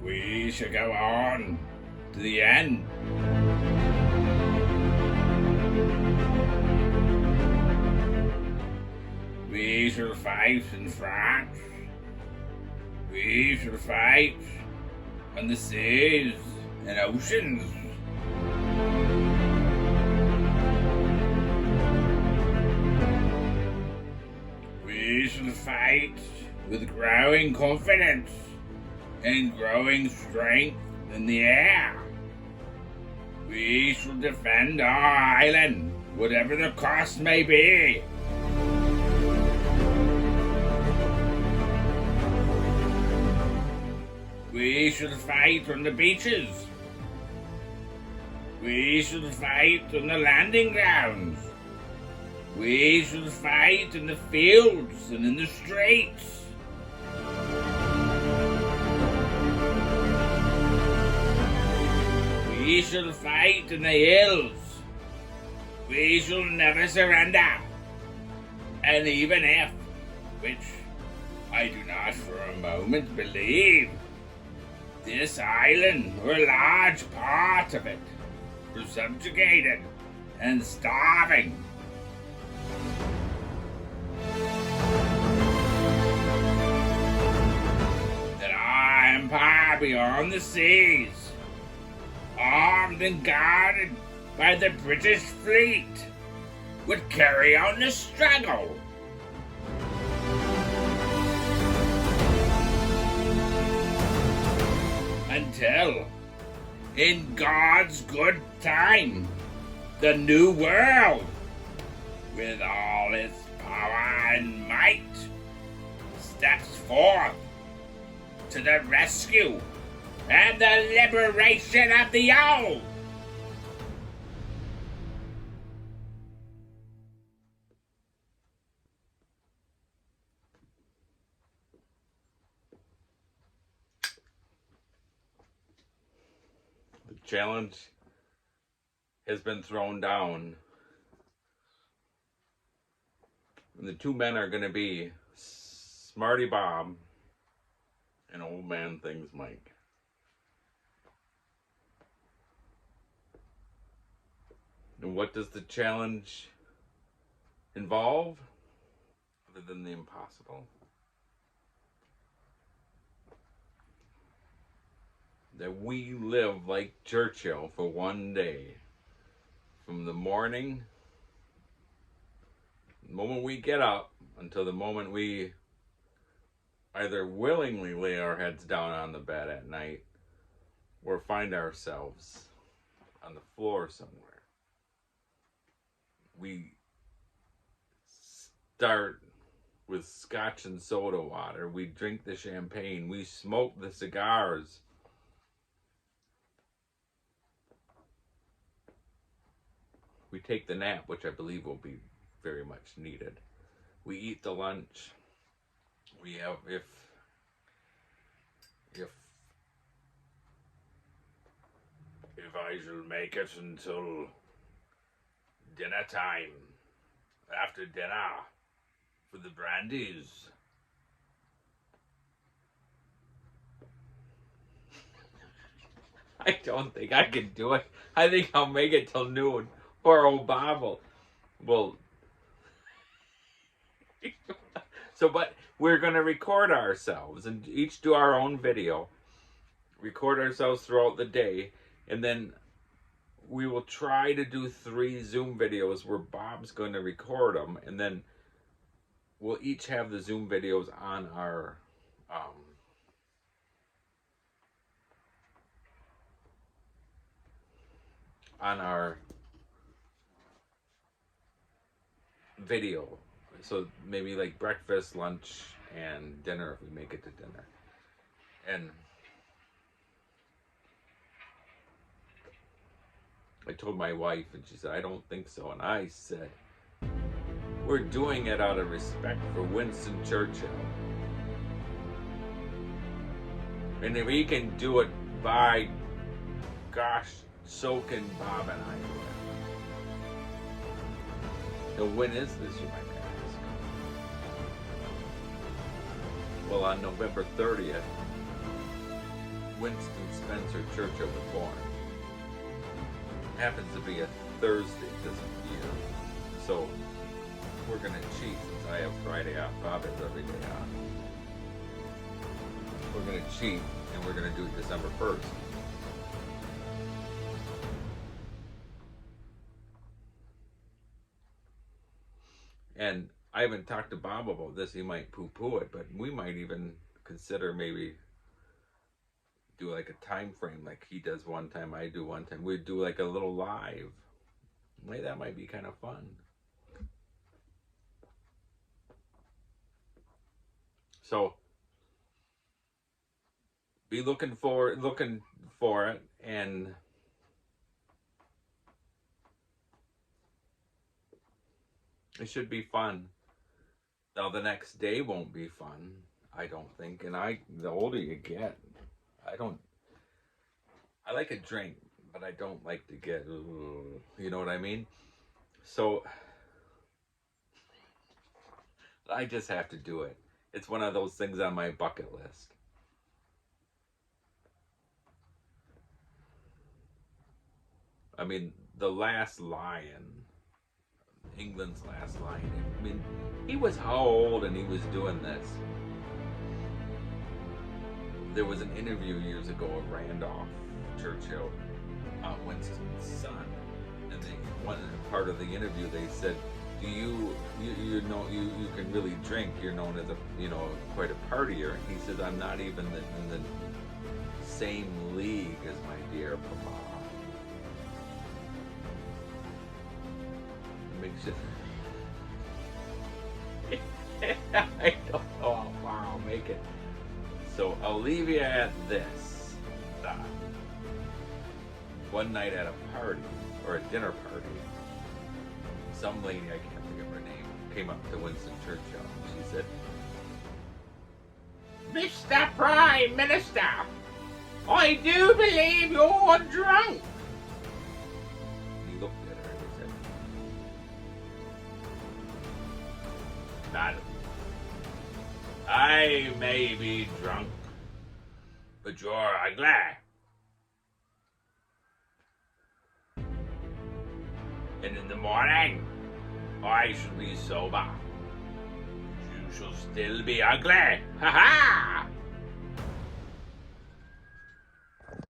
We shall go on to the end. We shall fight in France. We shall fight on the seas and oceans. We shall fight with growing confidence and growing strength in the air. We shall defend our island, whatever the cost may be. We shall fight on the beaches. We shall fight on the landing grounds. We shall fight in the fields and in the streets. We shall fight in the hills. We shall never surrender. And even if, which I do not for a moment believe, this island, or a large part of it, was subjugated and starving, that our empire beyond the seas, armed and guarded by the British fleet, would carry on the struggle. Until, in God's good time, the New World, with all its power and might, steps forth to the rescue and the liberation of the old. The challenge has been thrown down. And the two men are going to be Smarty Bob and Old Man Things Mike. And what does the challenge involve? Other than the impossible. That we live like Churchill for one day. From the morning, the moment we get up, until the moment we either willingly lay our heads down on the bed at night, or find ourselves on the floor somewhere. We start with scotch and soda water. We drink the champagne. We smoke the cigars. We take the nap, which I believe will be very much needed. We eat the lunch. We have, if I shall make it until dinner time, after dinner, for the brandies. I don't think I can do it. I think I'll make it till noon. Or old Bob will. So, but we're going to record ourselves and each do our own video. Record ourselves throughout the day. And then we will try to do 3 Zoom videos where Bob's going to record them. And then we'll each have the Zoom videos on our video. So maybe like breakfast, lunch, and dinner if we make it to dinner. And I told my wife and she said, I don't think so. And I said, we're doing it out of respect for Winston Churchill. And if he can do it, by gosh, so can Bob and I do it. So when is this, you might ask? Well, on November 30th, Winston Spencer Churchill was born. It happens to be a Thursday this year. So we're going to cheat since I have Friday off. Bob has every day off. We're going to cheat and we're going to do it December 1st. And I haven't talked to Bob about this. He might poo-poo it, but we might even consider maybe do like a time frame, like he does one time, I do one time. We'd do like a little live. Maybe that might be kind of fun. So be looking for it, and it should be fun. Now the next day won't be fun, I don't think. And the older you get, I like a drink, but I don't like to get, you know what I mean? So I just have to do it. It's one of those things on my bucket list. I mean, the last lion, England's last lion, I mean, he was how old and he was doing this? There was an interview years ago of Randolph Churchill, Winston's son, and one part of the interview they said, "Do you know you can really drink? You're known as quite a partier." And he says, "I'm not even in the same league as my dear Papa." It makes it. I don't know how far I'll make it. So I'll leave you at this. One night at a party, or a dinner party, some lady, I can't think of her name, came up to Winston Churchill and she said, "Mr. Prime Minister, I do believe you're drunk." And he looked at her and he said, "Madam, I may be drunk, but you're ugly. And in the morning, I shall be sober. You shall still be ugly. Ha ha!"